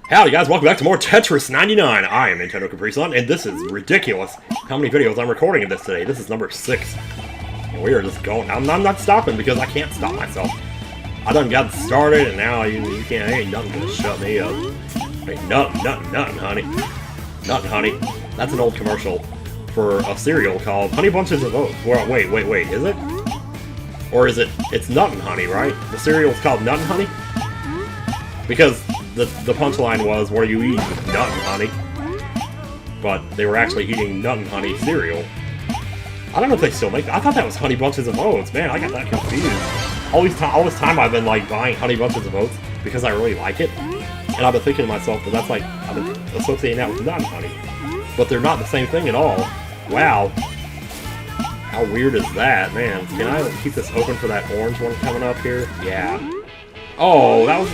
Howdy guys, welcome back to more Tetris 99. I am Nintendo Capri Sun, and this is ridiculous how many videos I'm recording of this today. This is number 6. And we are just going. I'm not stopping because I can't stop myself. I done got started, and now you can't. Ain't nothing gonna shut me up. Ain't nothing, honey. Nothing, honey. That's an old commercial for a cereal called Honey Bunches of Oats. Well, wait, is it? Or is it? It's Nuttin' Honey, right? The cereal's called Nuttin' Honey? Because the punchline was, what are you eating? Nuttin' Honey. But they were actually eating Nuttin' Honey cereal. I don't know if they still make that. I thought that was Honey Bunches of Oats. Man, I got that confused. All this time I've been like buying Honey Bunches of Oats because I really like it. And I've been thinking to myself that that's like, I've been associating that with Nuttin' Honey. But they're not the same thing at all. Wow. How weird is that? Man, can I keep this open for that orange one coming up here? Yeah. Oh, that was...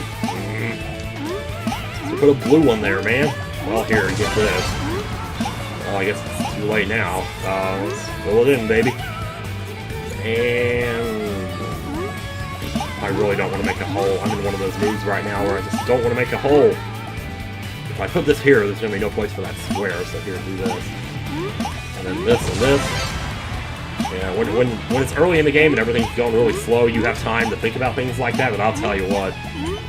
So put a blue one there, man. Well, here, get this. Well, I guess it's too late now. Let's fill it in, baby. And... I really don't want to make a hole. I'm in one of those moods right now where I just don't want to make a hole. If I put this here, there's going to be no place for that square, so here, do this. And then this and this. Yeah, when it's early in the game and everything's going really slow, you have time to think about things like that, but I'll tell you what,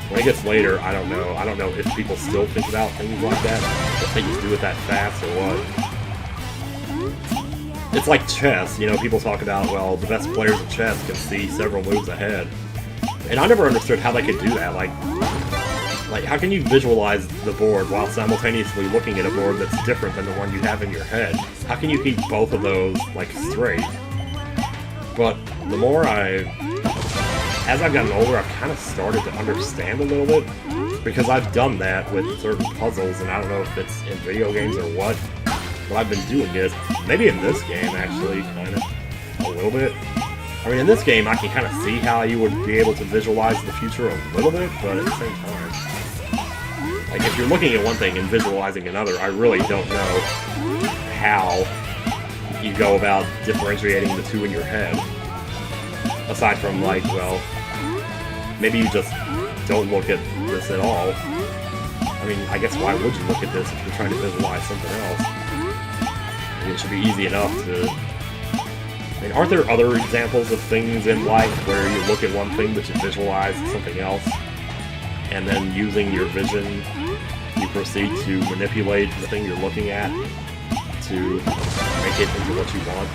when it gets later, I don't know. I don't know if people still think about things like that, if they just do it that fast or what. It's like chess, you know, people talk about, well, the best players of chess can see several moves ahead. And I never understood how they could do that. Like how can you visualize the board while simultaneously looking at a board that's different than the one you have in your head? How can you keep both of those, like, straight? But the more as I've gotten older, I've kind of started to understand a little bit, because I've done that with certain puzzles, and I don't know if it's in video games or what, but I've been doing it. Maybe in this game, actually, kind of, a little bit. I mean, in this game, I can kind of see how you would be able to visualize the future a little bit, but at the same time, like, if you're looking at one thing and visualizing another, I really don't know how you go about differentiating the two in your head. Aside from, like, well, maybe you just don't look at this at all. I mean, I guess why would you look at this if you're trying to visualize something else? I mean, it should be easy enough to... I mean, aren't there other examples of things in life where you look at one thing but you visualize something else? And then using your vision, you proceed to manipulate the thing you're looking at to make it into what you want.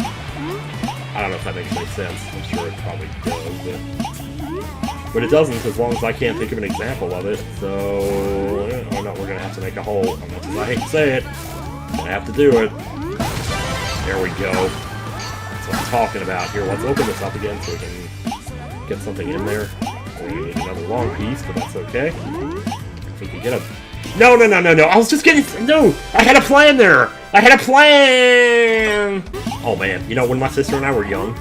I don't know if that makes any sense. I'm sure it probably does, but it doesn't as long as I can't think of an example of it. So, oh no, we're gonna have to make a hole. As much as I hate to say it, I'm gonna have to do it. There we go. That's what I'm talking about. Here, let's open this up again so we can get something in there. We're gonna need another long piece, but that's okay. I think we get a... No! I was just getting... No! I had a plan there! I had a plan! Oh man, you know, when my sister and I were young,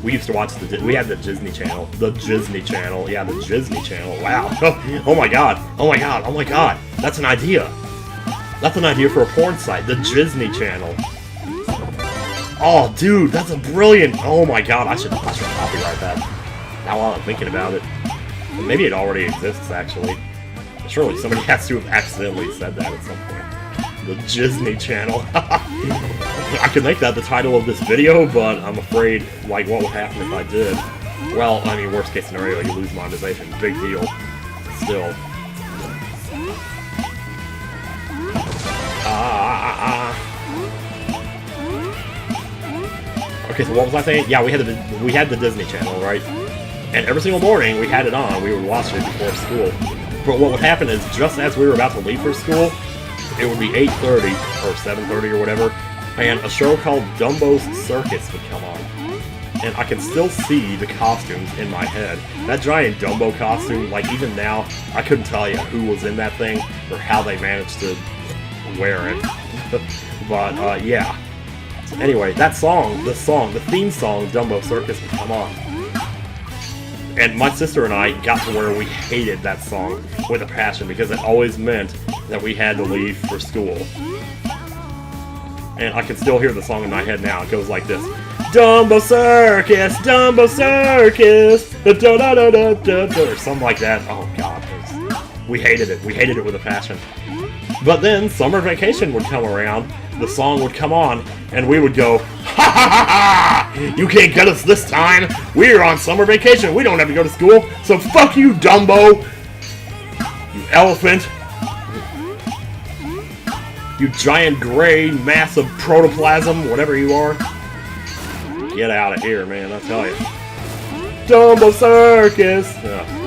we used to watch we had the Disney Channel. The Disney Channel. Yeah, the Disney Channel. Wow. Oh my god. That's an idea. That's an idea for a porn site. The Disney Channel. Oh, dude, that's a brilliant... Oh my god, I should copyright that. Now while I'm thinking about it. Maybe it already exists, actually. Surely somebody has to have accidentally said that at some point. The Disney Channel. I could make that the title of this video, but I'm afraid, like, what would happen if I did? Well, I mean, worst case scenario, you lose monetization. Big deal. Still. Okay, so what was I saying? Yeah, we had the Disney Channel, right? And every single morning we had it on. We would watch it before school. But what would happen is, just as we were about to leave for school, it would be 8:30 or 7:30 or whatever, and a show called Dumbo's Circus would come on. And I can still see the costumes in my head. That giant Dumbo costume, like, even now, I couldn't tell you who was in that thing or how they managed to wear it. But, yeah. So anyway, the theme song, Dumbo Circus, would come on. And my sister and I got to where we hated that song with a passion, because it always meant that we had to leave for school. And I can still hear the song in my head now. It goes like this. Dumbo Circus, Dumbo Circus, da da da da da da, or something like that. Oh god, We hated it. We hated it with a passion. But then summer vacation would come around, the song would come on, and we would go, ha ha ha ha! You can't get us this time! We're on summer vacation, we don't have to go to school, so fuck you, Dumbo! You elephant! You giant gray mass of protoplasm, whatever you are. Get out of here, man, I tell you. Dumbo Circus! Ugh.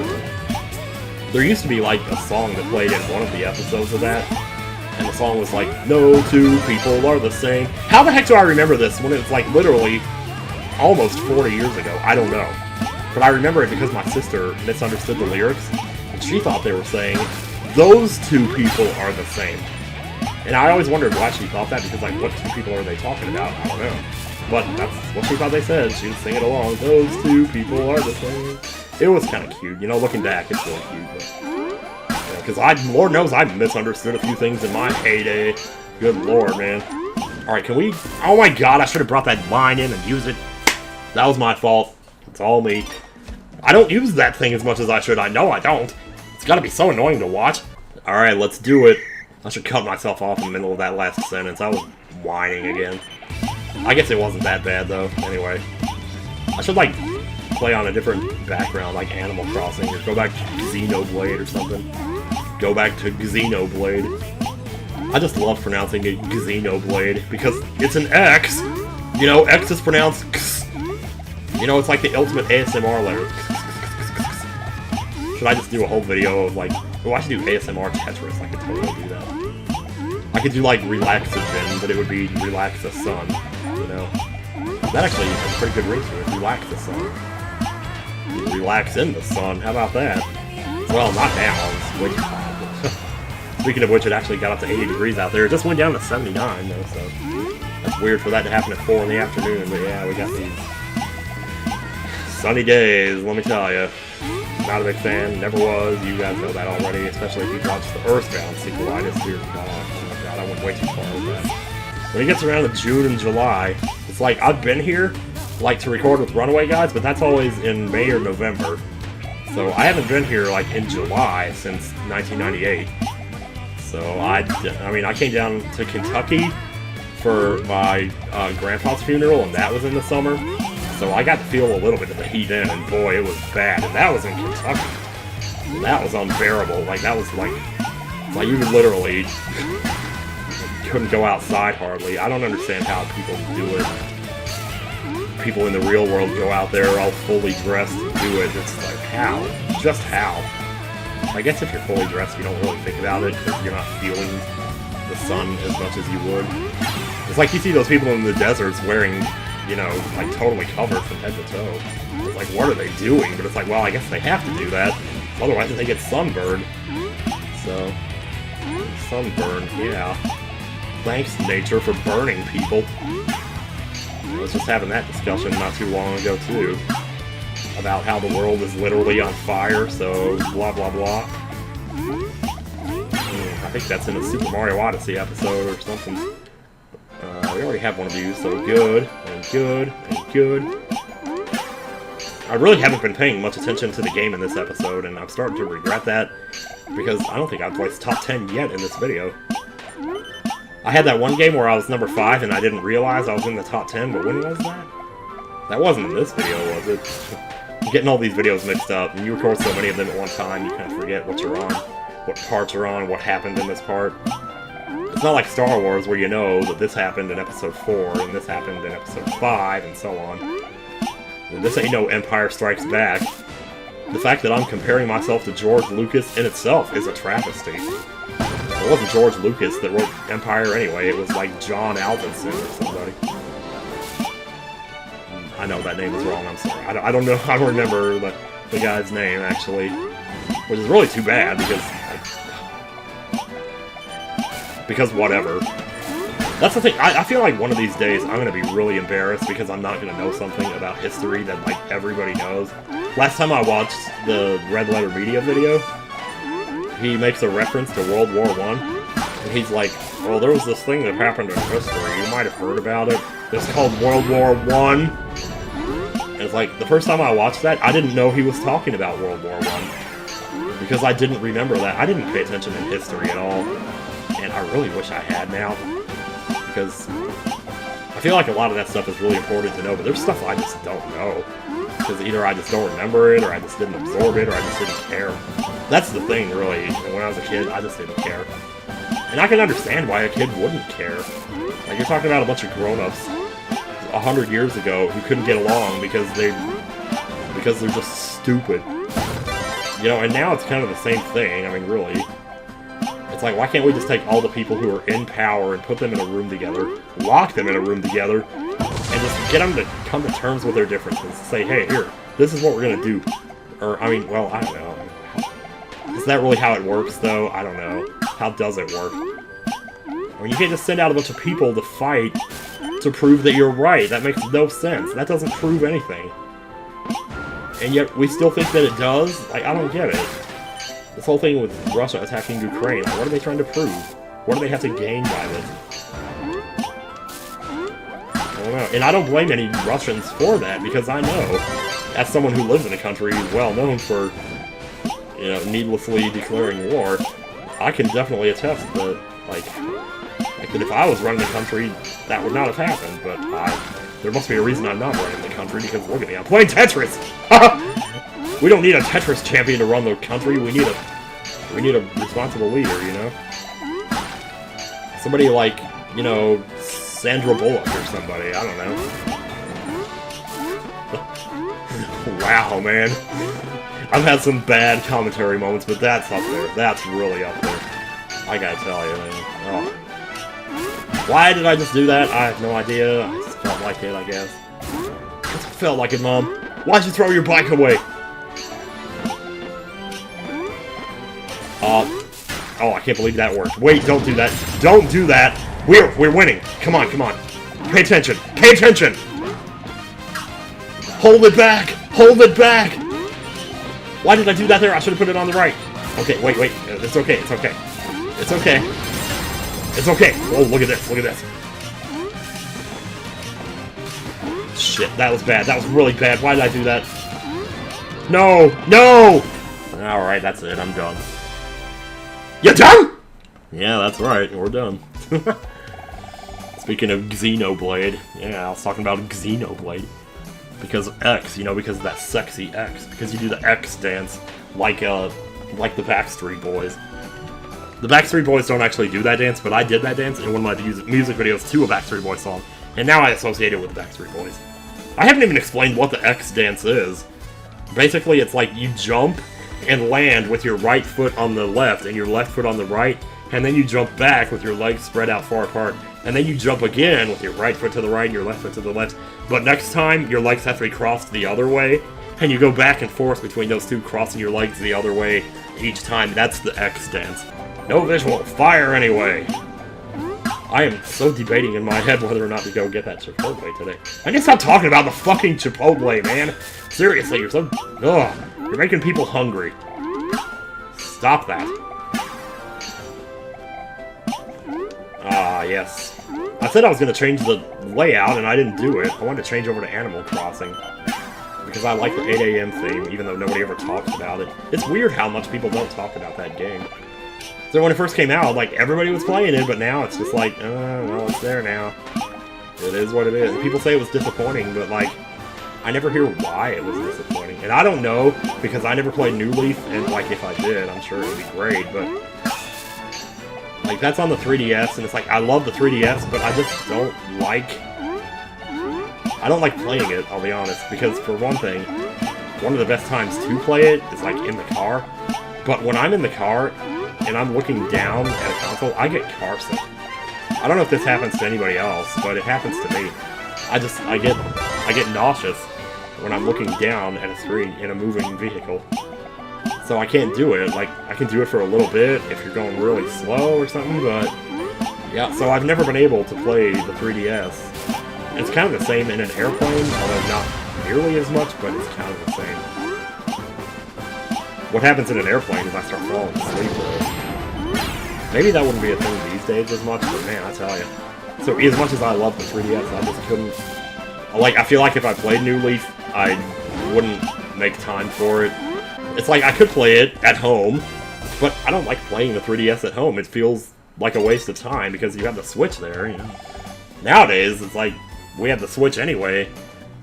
There used to be like a song that played in one of the episodes of that, and the song was like, no two people are the same. How the heck do I remember this when it's like literally almost 40 years ago? I don't know. But I remember it because my sister misunderstood the lyrics, and she thought they were saying, those two people are the same. And I always wondered why she thought that, because like, what two people are they talking about? I don't know. But that's what she thought they said. She would sing it along, those two people are the same. It was kind of cute, you know, looking back, it's really cute, but... Because Lord knows I misunderstood a few things in my heyday. Good Lord, man. Alright, can we... Oh my god, I should have brought that line in and used it. That was my fault. It's all me. I don't use that thing as much as I should. I know I don't. It's gotta be so annoying to watch. Alright, let's do it. I should cut myself off in the middle of that last sentence. I was whining again. I guess it wasn't that bad, though. Anyway. I should, like... play on a different background, like Animal Crossing, or go back to Xenoblade or something. Go back to Xenoblade. I just love pronouncing it Xenoblade, because it's an X! You know, X is pronounced X. You know, it's like the ultimate ASMR letter. Should I just do a whole video of like... Oh, I should do ASMR Tetris, I could totally do that. I could do like Relaxagen, but it would be Relax the Sun, you know? That actually has a pretty good ring to it, Relax the Sun. Relax in the sun, how about that? Well, not now, it's way too hot. Speaking of which, it actually got up to 80 degrees out there. It just went down to 79, though, so... That's weird for that to happen at 4 in the afternoon, but yeah, we got these... sunny days, let me tell you. Not a big fan, never was, you guys know that already, especially if you watched the Earthbound sequelitis. Dear God, oh my god, I went way too far with that. When it gets around to June and July, it's like, I've been here, like, to record with Runaway Guys, but that's always in May or November. So I haven't been here, like, in July since 1998. So I mean, I came down to Kentucky for my grandpa's funeral, and that was in the summer. So I got to feel a little bit of the heat in, and boy, it was bad. And that was in Kentucky. That was unbearable. Like, that was like you literally couldn't go outside hardly. I don't understand how people do it. People in the real world go out there all fully dressed and do it. It's like, how? Just how? I guess if you're fully dressed, you don't really think about it, because you're not feeling the sun as much as you would. It's like you see those people in the deserts wearing, you know, like totally covered from head to toe. It's like, what are they doing? But it's like, well, I guess they have to do that. Otherwise they get sunburned. So, sunburn, yeah. Thanks, nature, for burning people. I was just having that discussion not too long ago, too. About how the world is literally on fire, so blah blah blah. I think that's in a Super Mario Odyssey episode or something. We already have one of these, so good, and good, and good. I really haven't been paying much attention to the game in this episode, and I'm starting to regret that, because I don't think I've placed top 10 yet in this video. I had that one game where I was number 5 and I didn't realize I was in the top 10, but when was that? That wasn't in this video, was it? I'm getting all these videos mixed up, and you record so many of them at one time, you kind of forget what you're on, what parts you're on, what happened in this part. It's not like Star Wars, where you know that this happened in Episode 4, and this happened in Episode 5, and so on. And this ain't no Empire Strikes Back. The fact that I'm comparing myself to George Lucas in itself is a travesty. It wasn't George Lucas that wrote Empire anyway, it was like John Alvinson or somebody. I know that name is wrong, I'm sorry. I don't know, I don't remember the guy's name, actually. Which is really too bad, because whatever. That's the thing, I feel like one of these days I'm gonna be really embarrassed because I'm not gonna know something about history that, like, everybody knows. Last time I watched the Red Letter Media video, he makes a reference to World War I, and he's like, well, there was this thing that happened in history, you might have heard about it. It's called World War I. And it's like, the first time I watched that, I didn't know he was talking about World War I. because I didn't remember that. I didn't pay attention in history at all, and I really wish I had now, because I feel like a lot of that stuff is really important to know, but there's stuff I just don't know, because either I just don't remember it, or I just didn't absorb it, or I just didn't care. That's the thing, really. When I was a kid, I just didn't care. And I can understand why a kid wouldn't care. Like, you're talking about a bunch of grown-ups 100 years ago who couldn't get along because they're just stupid. You know, and now it's kind of the same thing. I mean, really. It's like, why can't we just take all the people who are in power and put them in a room together, lock them in a room together, and just get them to come to terms with their differences? Say, hey, here, this is what we're gonna do. Or, I mean, well, I don't know. Is that really how it works, though? I don't know. How does it work? I mean, you can't just send out a bunch of people to fight to prove that you're right. That makes no sense. That doesn't prove anything. And yet, we still think that it does? Like, I don't get it. This whole thing with Russia attacking Ukraine, like, what are they trying to prove? What do they have to gain by this? I don't know. And I don't blame any Russians for that, because I know, as someone who lives in a country well known for, you know, needlessly declaring war, I can definitely attest that, like that if I was running the country, that would not have happened, but there must be a reason I'm not running the country, because look at me, I'm playing Tetris! We don't need a Tetris champion to run the country, we need a responsible leader, you know? Somebody like, you know, Sandra Bullock or somebody, I don't know. Wow, man. I've had some bad commentary moments, but that's up there. That's really up there. I gotta tell you, man. Oh. Why did I just do that? I have no idea. I just felt like it, I guess. I just felt like it, Mom. Why'd you throw your bike away? Oh, I can't believe that worked. Wait, don't do that. Don't do that. We're winning. Come on, come on. Pay attention. Pay attention. Hold it back. Hold it back. Why did I do that there? I should have put it on the right. Okay, wait. It's okay. It's okay. It's okay. It's okay. Oh, look at this. Look at this. Shit, that was bad. That was really bad. Why did I do that? No! No! Alright, that's it. I'm done. You done? Yeah, that's right. We're done. Speaking of Xenoblade. Yeah, I was talking about Xenoblade. Because X, you know, because of that sexy X. Because you do the X dance like the Backstreet Boys. The Backstreet Boys don't actually do that dance, but I did that dance in one of my music videos to a Backstreet Boys song. And now I associate it with the Backstreet Boys. I haven't even explained what the X dance is. Basically, it's like you jump and land with your right foot on the left and your left foot on the right, and then you jump back with your legs spread out far apart, and then you jump again with your right foot to the right and your left foot to the left, but next time your legs have to be crossed the other way, and you go back and forth between those two, crossing your legs the other way each time. That's the X dance. No visual, fire anyway! I am so debating in my head whether or not to go get that Chipotle today. I need to stop talking about the fucking Chipotle, man! Seriously, you're so... Ugh! You're making people hungry. Stop that. Ah, yes. I said I was going to change the layout, and I didn't do it. I wanted to change over to Animal Crossing. Because I like the 8 AM theme, even though nobody ever talks about it. It's weird how much people don't talk about that game. So when it first came out, like, everybody was playing it, but now it's just like, oh, well, it's there now. It is what it is. People say it was disappointing, but, like, I never hear why it was disappointing. And I don't know, because I never played New Leaf, and, like, if I did, I'm sure it would be great, but... Like, that's on the 3DS, and it's like, I love the 3DS, but I just don't like... I don't like playing it, I'll be honest, because, for one thing, one of the best times to play it is, like, in the car. But when I'm in the car, and I'm looking down at a console, I get car sick. I don't know if this happens to anybody else, but it happens to me. I get nauseous when I'm looking down at a screen in a moving vehicle. So I can't do it. Like, I can do it for a little bit if you're going really slow or something, but... Yeah, so I've never been able to play the 3DS. It's kind of the same in an airplane, although not nearly as much, but it's kind of the same. What happens in an airplane is I start falling asleep with it. Maybe that wouldn't be a thing these days as much, but man, I tell you. So as much as I love the 3DS, I just couldn't... Like, I feel like if I played New Leaf, I wouldn't make time for it. It's like I could play it at home, but I don't like playing the 3DS at home. It feels like a waste of time because you have the Switch there, you know. Nowadays, it's like, we have the Switch anyway,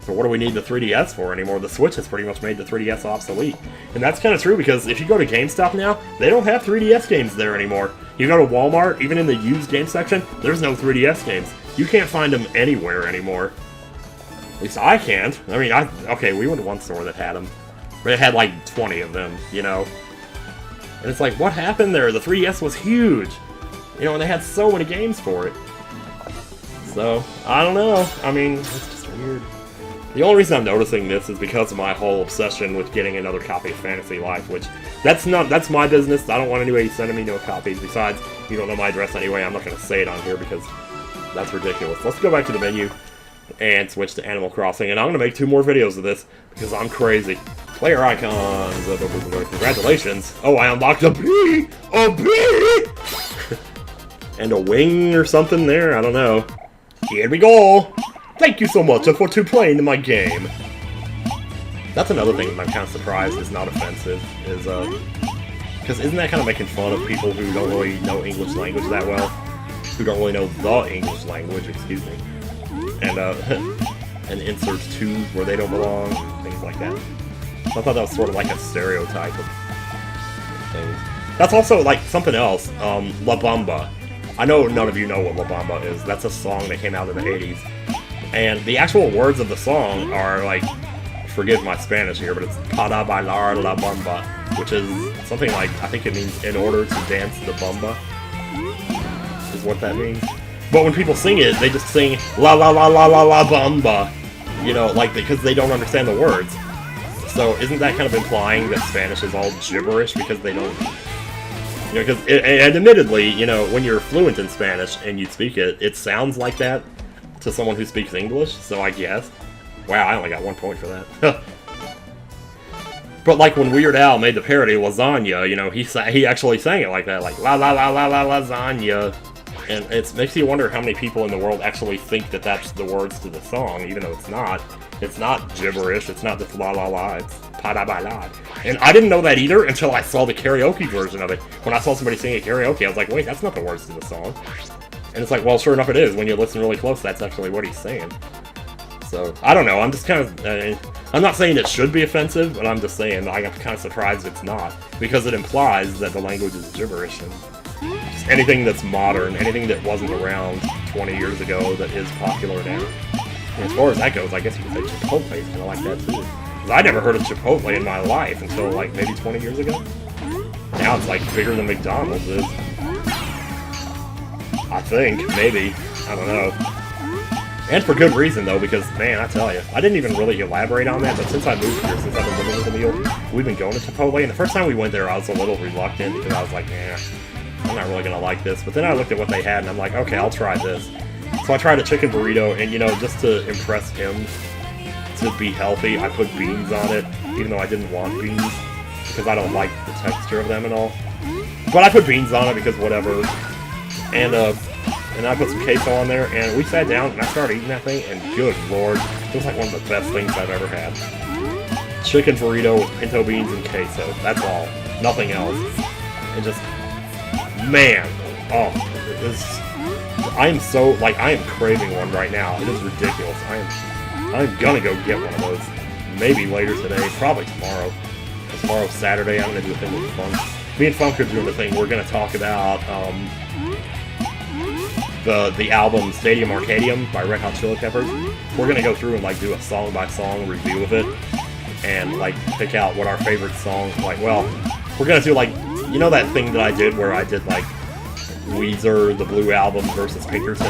so what do we need the 3DS for anymore? The Switch has pretty much made the 3DS obsolete. And that's kind of true because if you go to GameStop now, they don't have 3DS games there anymore. You go to Walmart, even in the used game section, there's no 3DS games. You can't find them anywhere anymore. At least I can't. I mean, okay, we went to one store that had them. But it had like 20 of them, you know? And it's like, what happened there? The 3DS was huge! You know, and they had so many games for it. So, I don't know. I mean, it's just weird. The only reason I'm noticing this is because of my whole obsession with getting another copy of Fantasy Life, which, that's my business. I don't want anybody sending me no copies. Besides, you don't know my address anyway. I'm not going to say it on here because that's ridiculous. Let's go back to the menu and switch to Animal Crossing. And I'm going to make 2 more videos of this because I'm crazy. Player icons. Congratulations. Oh, I unlocked a bee! A bee! And a wing or something there. I don't know. Here we go! Thank you so much for playing my game. That's another thing I'm kind of surprised is not offensive, is, because isn't that kind of making fun of people who don't really know English language that well? Who don't really know the English language, excuse me. And, and inserts twos where they don't belong, things like that. So I thought that was sort of like a stereotype of things. That's also, like, something else, La Bamba. I know none of you know what La Bamba is. That's a song that came out in the 80s. And the actual words of the song are, like, forgive my Spanish here, but it's Para bailar la bamba, which is something like, I think it means in order to dance the bamba, is what that means. But when people sing it, they just sing la la la la la la bamba, you know, like, because they don't understand the words. So isn't that kind of implying that Spanish is all gibberish because they don't... You know, because, and admittedly, you know, when you're fluent in Spanish and you speak it, it sounds like that to someone who speaks English, so I guess. Wow, I only got 1 point for that. But like when Weird Al made the parody Lasagna, you know, he actually sang it like that, like la la la la la lasagna. And it makes you wonder how many people in the world actually think that that's the words to the song, even though it's not. It's not gibberish, it's not just la la la, it's pa-da-ba-la. And I didn't know that either until I saw the karaoke version of it. When I saw somebody singing karaoke, I was like, wait, that's not the words to the song. And it's like, well, sure enough it is. When you listen really close, that's actually what he's saying. So, I don't know, I'm just kind of... I'm not saying it should be offensive, but I'm just saying I'm kind of surprised it's not. Because it implies that the language is gibberish. And just anything that's modern, anything that wasn't around 20 years ago that is popular now. And as far as that goes, I guess you could say Chipotle is kind of like that too. Because I never heard of Chipotle in my life until like maybe 20 years ago. Now it's like bigger than McDonald's is. I think, maybe. I don't know. And for good reason though, because man, I tell you, I didn't even really elaborate on that, but since I moved here, since I've been living with Emil, we've been going to Chipotle, and the first time we went there I was a little reluctant because I was like, nah, I'm not really gonna like this. But then I looked at what they had and I'm like, okay, I'll try this. So I tried a chicken burrito, and you know, just to impress him, to be healthy, I put beans on it, even though I didn't want beans, because I don't like the texture of them and all. But I put beans on it because whatever. And I put some queso on there, and we sat down, and I started eating that thing, and good lord, it was like one of the best things I've ever had. Chicken burrito with pinto beans and queso, that's all. Nothing else. And just, man, oh, I am so, like, I am craving one right now. It is ridiculous. I'm gonna go get one of those. Maybe later today, probably tomorrow. Tomorrow's Saturday, I'm gonna do a thing with Funk. Me and Funk are doing a thing. We're gonna talk about, the album Stadium Arcadium by Red Hot Chili Peppers. We're gonna go through and like do a song-by-song review of it, and like pick out what our favorite songs, like, well, we're gonna do like, you know that thing that I did where I did like Weezer, the Blue Album versus Pinkerton?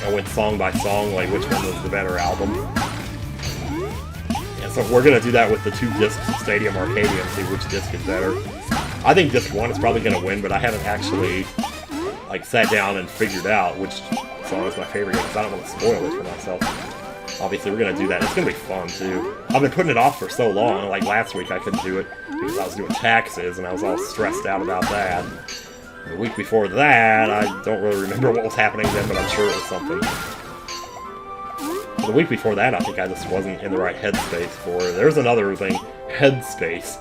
I went song by song, like which one was the better album. And so we're gonna do that with the 2 discs of Stadium Arcadium, see which disc is better. I think disc 1 is probably gonna win, but I haven't actually like sat down and figured out which song is my favorite because I don't want to spoil it for myself. Obviously, we're gonna do that. It's gonna be fun too. I've been putting it off for so long. Like last week, I couldn't do it because I was doing taxes and I was all stressed out about that. The week before that, I don't really remember what was happening then, but I'm sure it was something. But the week before that, I think I just wasn't in the right headspace for it. There's another thing, headspace.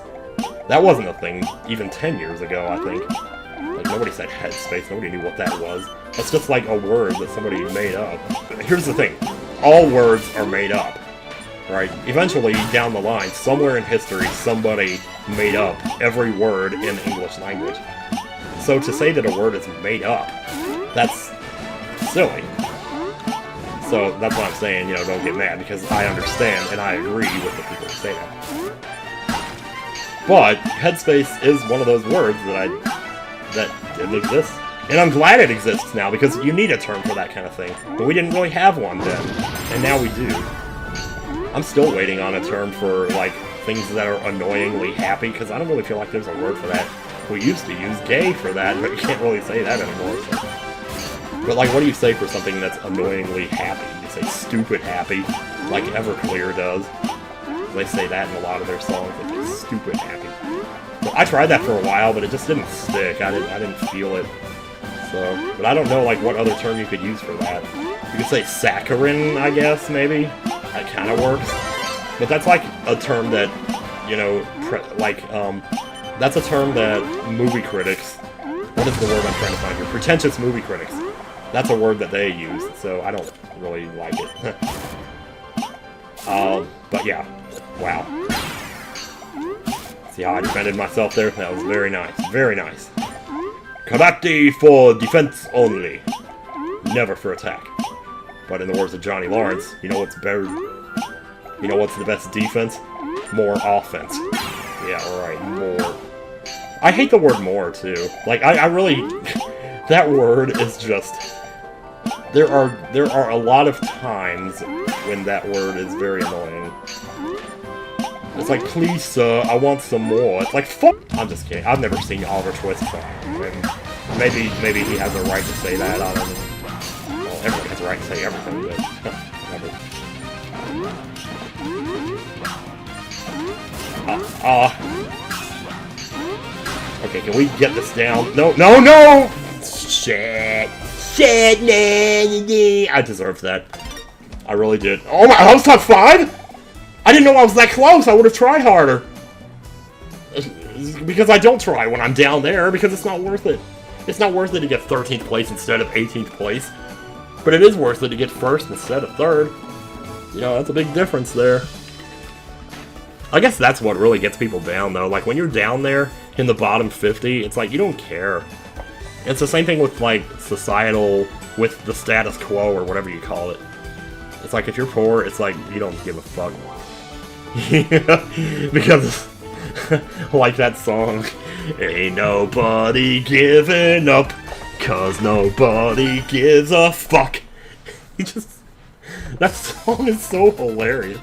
That wasn't a thing even 10 years ago, I think. Like, nobody said headspace, nobody knew what that was. That's just like a word that somebody made up. Here's the thing, all words are made up, right? Eventually, down the line, somewhere in history, somebody made up every word in the English language. So to say that a word is made up, that's silly. So that's what I'm saying, you know, don't get mad, because I understand and I agree with the people who say that. But headspace is one of those words that didn't exist. And I'm glad it exists now, because you need a term for that kind of thing. But we didn't really have one then, and now we do. I'm still waiting on a term for, like, things that are annoyingly happy, because I don't really feel like there's a word for that. We used to use gay for that, but you can't really say that anymore. So. But, like, what do you say for something that's annoyingly happy? You say stupid happy, like Everclear does. They say that in a lot of their songs, like it's stupid happy. So I tried that for a while, but it just didn't stick. I didn't feel it. So, but I don't know, like, what other term you could use for that. You could say saccharine, I guess, maybe. That kind of works. But that's like a term that, you know, that's a term that movie critics, what is the word I'm trying to find here? Pretentious movie critics. That's a word that they use, so I don't really like it. But yeah. Wow. See how I defended myself there? That was very nice. Very nice. Karate for defense only. Never for attack. But in the words of Johnny Lawrence, you know what's better? You know what's the best defense? More offense. Yeah, alright, more. I hate the word more, too. Like, I really... that word is just... There are a lot of times when that word is very annoying. It's like, please, sir, I want some more. It's like, fuck. I'm just kidding. I've never seen Oliver Twist. So maybe he has a right to say that. I don't know. Well, everyone has a right to say everything, but whatever. Okay, can we get this down? No, no, no! Shit. Shit, nah. I deserved that. I really did. Oh my, I was top 5? I didn't know I was that close. I would have tried harder. Because I don't try when I'm down there, because it's not worth it. It's not worth it to get 13th place instead of 18th place. But it is worth it to get 1st instead of 3rd. You know, that's a big difference there. I guess that's what really gets people down, though. Like, when you're down there in the bottom 50, it's like, you don't care. It's the same thing with, like, societal, with the status quo, or whatever you call it. It's like, if you're poor, it's like, you don't give a fuck. Because, like that song, ain't nobody giving up, 'cause nobody gives a fuck. That song is so hilarious.